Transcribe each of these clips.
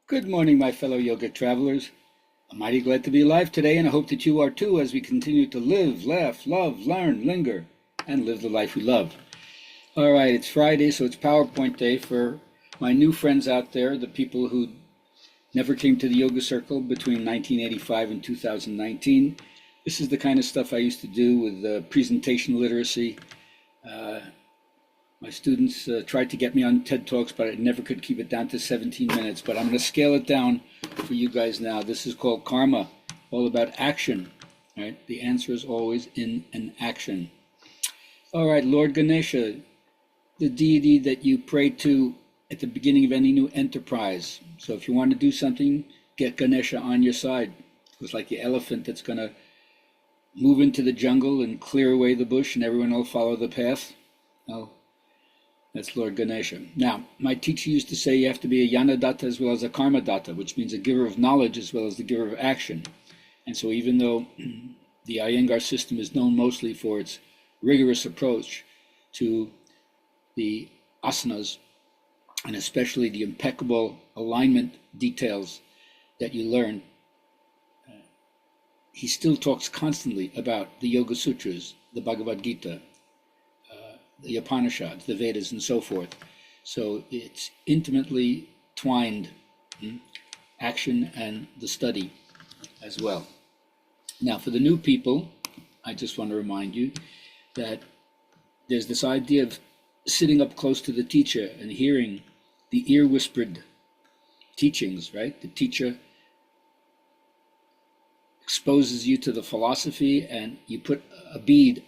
Good morning, my fellow yoga travelers. I'm mighty glad to be alive today, and I hope that you are too as we continue to live, laugh, love, learn, linger, and live the life we love. All right, it's Friday, so it's PowerPoint Day for my new friends out there, the people who never came to the yoga circle between 1985 and 2019. This is the kind of stuff I used to do with presentation literacy. My students tried to get me on TED Talks, but I never could keep it down to 17 minutes. But I'm going to scale it down for you guys now. This is called karma, all about action. Right? The answer is always in an action. All right, Lord Ganesha, the deity that you pray to at the beginning of any new enterprise. So if you want to do something, get Ganesha on your side. It's like the elephant that's going to move into the jungle and clear away the bush, and everyone will follow the path. Well, that's Lord Ganesha. Now, my teacher used to say you have to be a Yanadatta as well as a Karmadatta, which means a giver of knowledge as well as the giver of action. And so even though the Iyengar system is known mostly for its rigorous approach to the asanas, and especially the impeccable alignment details that you learn, he still talks constantly about the Yoga Sutras, the Bhagavad Gita, the Upanishads, the Vedas, and so forth. So it's intimately twined, action and the study as well. Now, for the new people, I just want to remind you that there's this idea of sitting up close to the teacher and hearing the ear-whispered teachings, right? The teacher exposes you to the philosophy, and you put a bead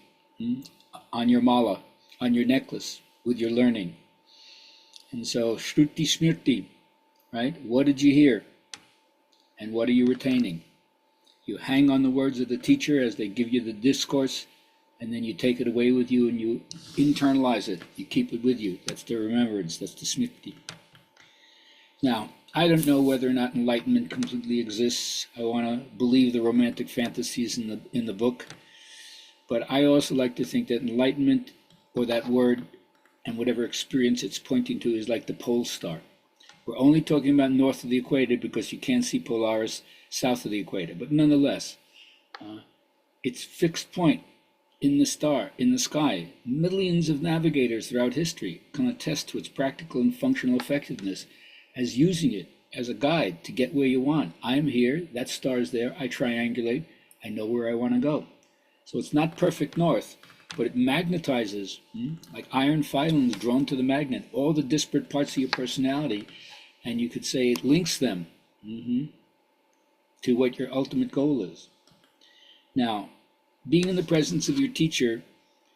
on your mala, on your necklace, with your learning. And so, Shruti Smriti, right? What did you hear? And what are you retaining? You hang on the words of the teacher as they give you the discourse, and then you take it away with you and you internalize it. You keep it with you. That's the remembrance, that's the Smriti. Now, I don't know whether or not enlightenment completely exists. I want to believe the romantic fantasies in the book, but I also like to think that enlightenment, or that word, and whatever experience it's pointing to, is like the pole star. We're only talking about north of the equator because you can't see Polaris south of the equator, but nonetheless, it's fixed point in the star, in the sky. Millions of navigators throughout history can attest to its practical and functional effectiveness as using it as a guide to get where you want. I'm here, that star's there, I triangulate, I know where I want to go. So it's not perfect north, but it magnetizes, like iron filings drawn to the magnet, all the disparate parts of your personality, and you could say it links them to what your ultimate goal is. Now, being in the presence of your teacher,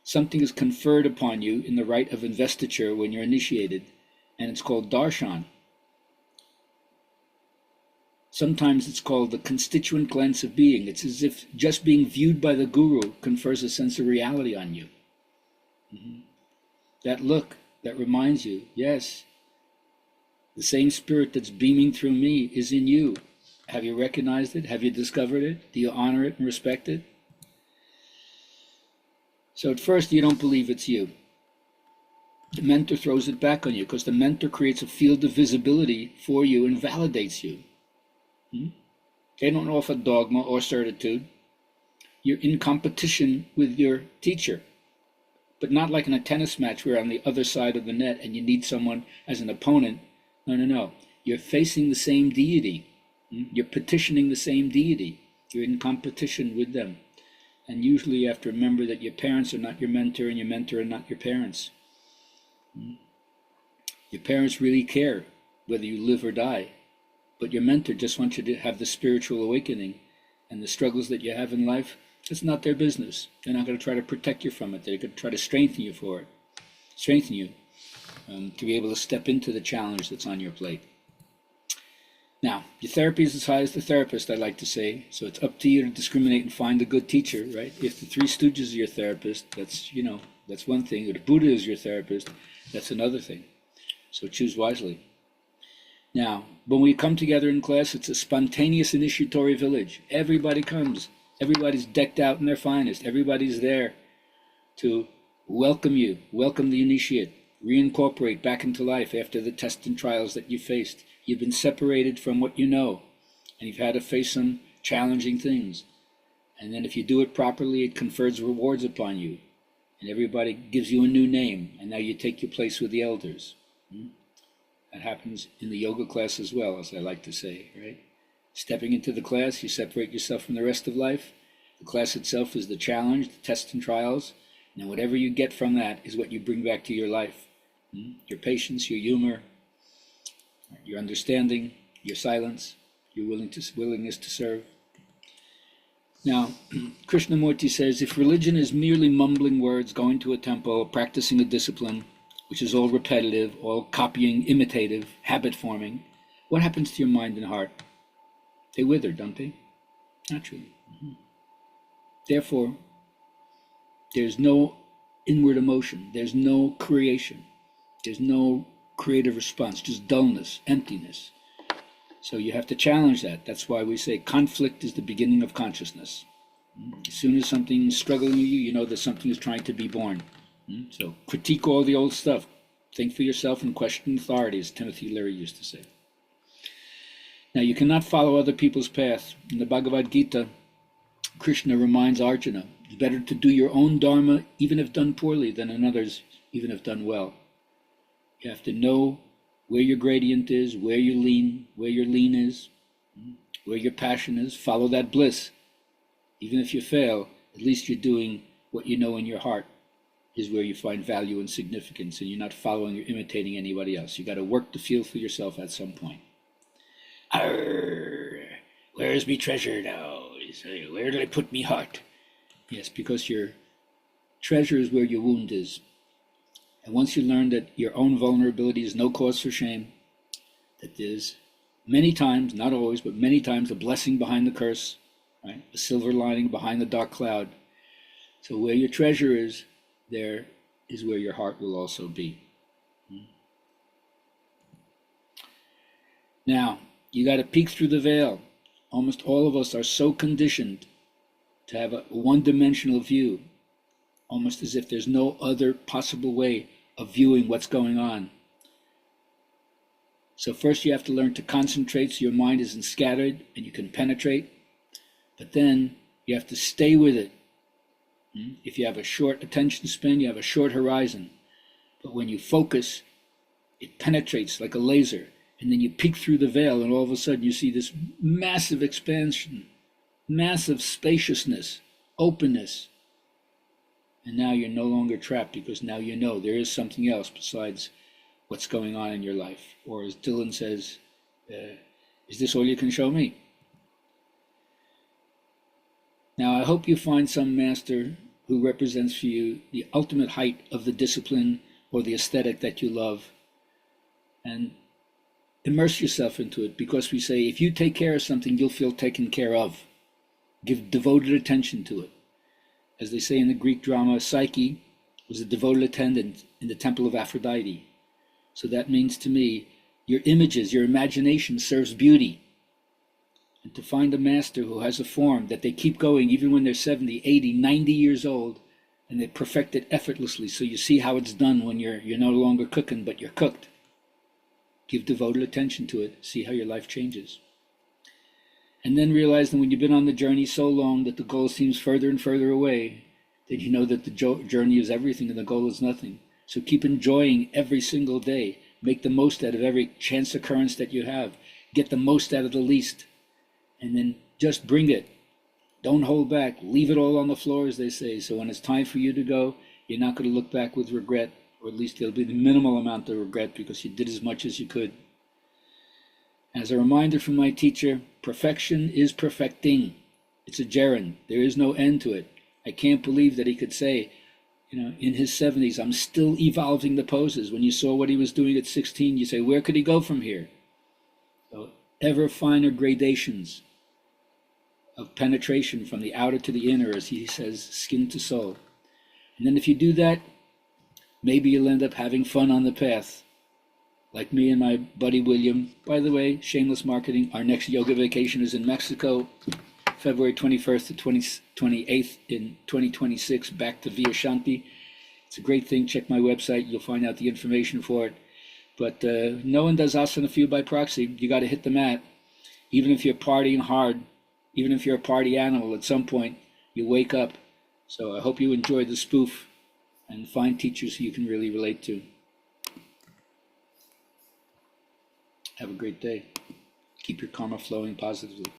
something is conferred upon you in the rite of investiture when you're initiated, and it's called darshan. Sometimes it's called the constituent glance of being. It's as if just being viewed by the guru confers a sense of reality on you. That look that reminds you, yes, the same spirit that's beaming through me is in you. Have you recognized it? Have you discovered it? Do you honor it and respect it? So at first you don't believe it's you. The mentor throws it back on you because the mentor creates a field of visibility for you and validates you. They don't offer dogma or certitude. You're in competition with your teacher, but not like in a tennis match where you're on the other side of the net and you need someone as an opponent. No. You're facing the same deity. You're petitioning the same deity. You're in competition with them. And usually you have to remember that your parents are not your mentor and your mentor are not your parents. Your parents really care whether you live or die. But your mentor just wants you to have the spiritual awakening, and the struggles that you have in life, it's not their business. They're not going to try to protect you from it. They're going to try to strengthen you for it, strengthen you to be able to step into the challenge that's on your plate. Now, your therapy is as high as the therapist, I like to say, so it's up to you to discriminate and find a good teacher, right? If the Three Stooges are your therapist, that's one thing. If the Buddha is your therapist, that's another thing. So choose wisely. Now, when we come together in class, it's a spontaneous initiatory village. Everybody comes. Everybody's decked out in their finest. Everybody's there to welcome you, welcome the initiate, reincorporate back into life after the tests and trials that you faced. You've been separated from what you know, and you've had to face some challenging things. And then if you do it properly, it confers rewards upon you. And everybody gives you a new name, and now you take your place with the elders. That happens in the yoga class as well, as I like to say, right? Stepping into the class, you separate yourself from the rest of life. The class itself is the challenge, the tests and trials. And whatever you get from that is what you bring back to your life. Your patience, your humor, your understanding, your silence, your willingness to serve. Now, Krishnamurti says, if religion is merely mumbling words, going to a temple, practicing a discipline, which is all repetitive, all copying, imitative, habit-forming, what happens to your mind and heart? They wither, don't they? Naturally. Therefore, there's no inward emotion. There's no creation. There's no creative response, just dullness, emptiness. So you have to challenge that. That's why we say conflict is the beginning of consciousness. As soon as something's struggling you, you know that something is trying to be born. So critique all the old stuff. Think for yourself and question authority, as Timothy Leary used to say. Now, you cannot follow other people's path. In the Bhagavad Gita, Krishna reminds Arjuna, it's better to do your own dharma, even if done poorly, than another's, even if done well. You have to know where your gradient is, where your lean is, where your passion is. Follow that bliss. Even if you fail, at least you're doing what you know in your heart is where you find value and significance, and you're not following or imitating anybody else. You got to work to feel for yourself at some point. Where's me treasure now? Where did I put me heart? Yes, because your treasure is where your wound is. And once you learn that your own vulnerability is no cause for shame, that there's many times, not always, but many times, a blessing behind the curse, right? A silver lining behind the dark cloud. So where your treasure is, there is where your heart will also be. Now, you got to peek through the veil. Almost all of us are so conditioned to have a one-dimensional view, almost as if there's no other possible way of viewing what's going on. So first you have to learn to concentrate so your mind isn't scattered and you can penetrate. But then you have to stay with it. If you have a short attention span, you have a short horizon. But when you focus, it penetrates like a laser. And then you peek through the veil, and all of a sudden you see this massive expansion, massive spaciousness, openness. And now you're no longer trapped, because now you know there is something else besides what's going on in your life. Or as Dylan says, is this all you can show me? Now I hope you find some master who represents for you the ultimate height of the discipline or the aesthetic that you love. And immerse yourself into it, because we say if you take care of something, you'll feel taken care of. Give devoted attention to it. As they say in the Greek drama, Psyche was a devoted attendant in the temple of Aphrodite. So that means to me, your images, your imagination serves beauty. And to find a master who has a form that they keep going even when they're 70, 80, 90 years old, and they perfect it effortlessly, so you see how it's done when you're no longer cooking, but you're cooked. Give devoted attention to it. See how your life changes. And then realize that when you've been on the journey so long that the goal seems further and further away, that you know that the journey is everything and the goal is nothing. So keep enjoying every single day. Make the most out of every chance occurrence that you have. Get the most out of the least. And then just bring it. Don't hold back. Leave it all on the floor, as they say. So when it's time for you to go, you're not going to look back with regret. Or at least there'll be the minimal amount of regret, because you did as much as you could. As a reminder from my teacher, perfection is perfecting. It's a gerund. There is no end to it. I can't believe that he could say, in his 70s, I'm still evolving the poses. When you saw what he was doing at 16, you say, where could he go from here? So ever finer gradations of penetration from the outer to the inner, as he says, skin to soul. And then if you do that, maybe you'll end up having fun on the path. Like me and my buddy William. By the way, shameless marketing, our next yoga vacation is in Mexico, February 21st to 28th in 2026, back to Via Shanti. It's a great thing. Check my website. You'll find out the information for it. But no one does asana for you by proxy. You got to hit the mat. Even if you're partying hard, even if you're a party animal, at some point you wake up. So I hope you enjoyed the spoof and find teachers who you can really relate to. Have a great day. Keep your karma flowing positively.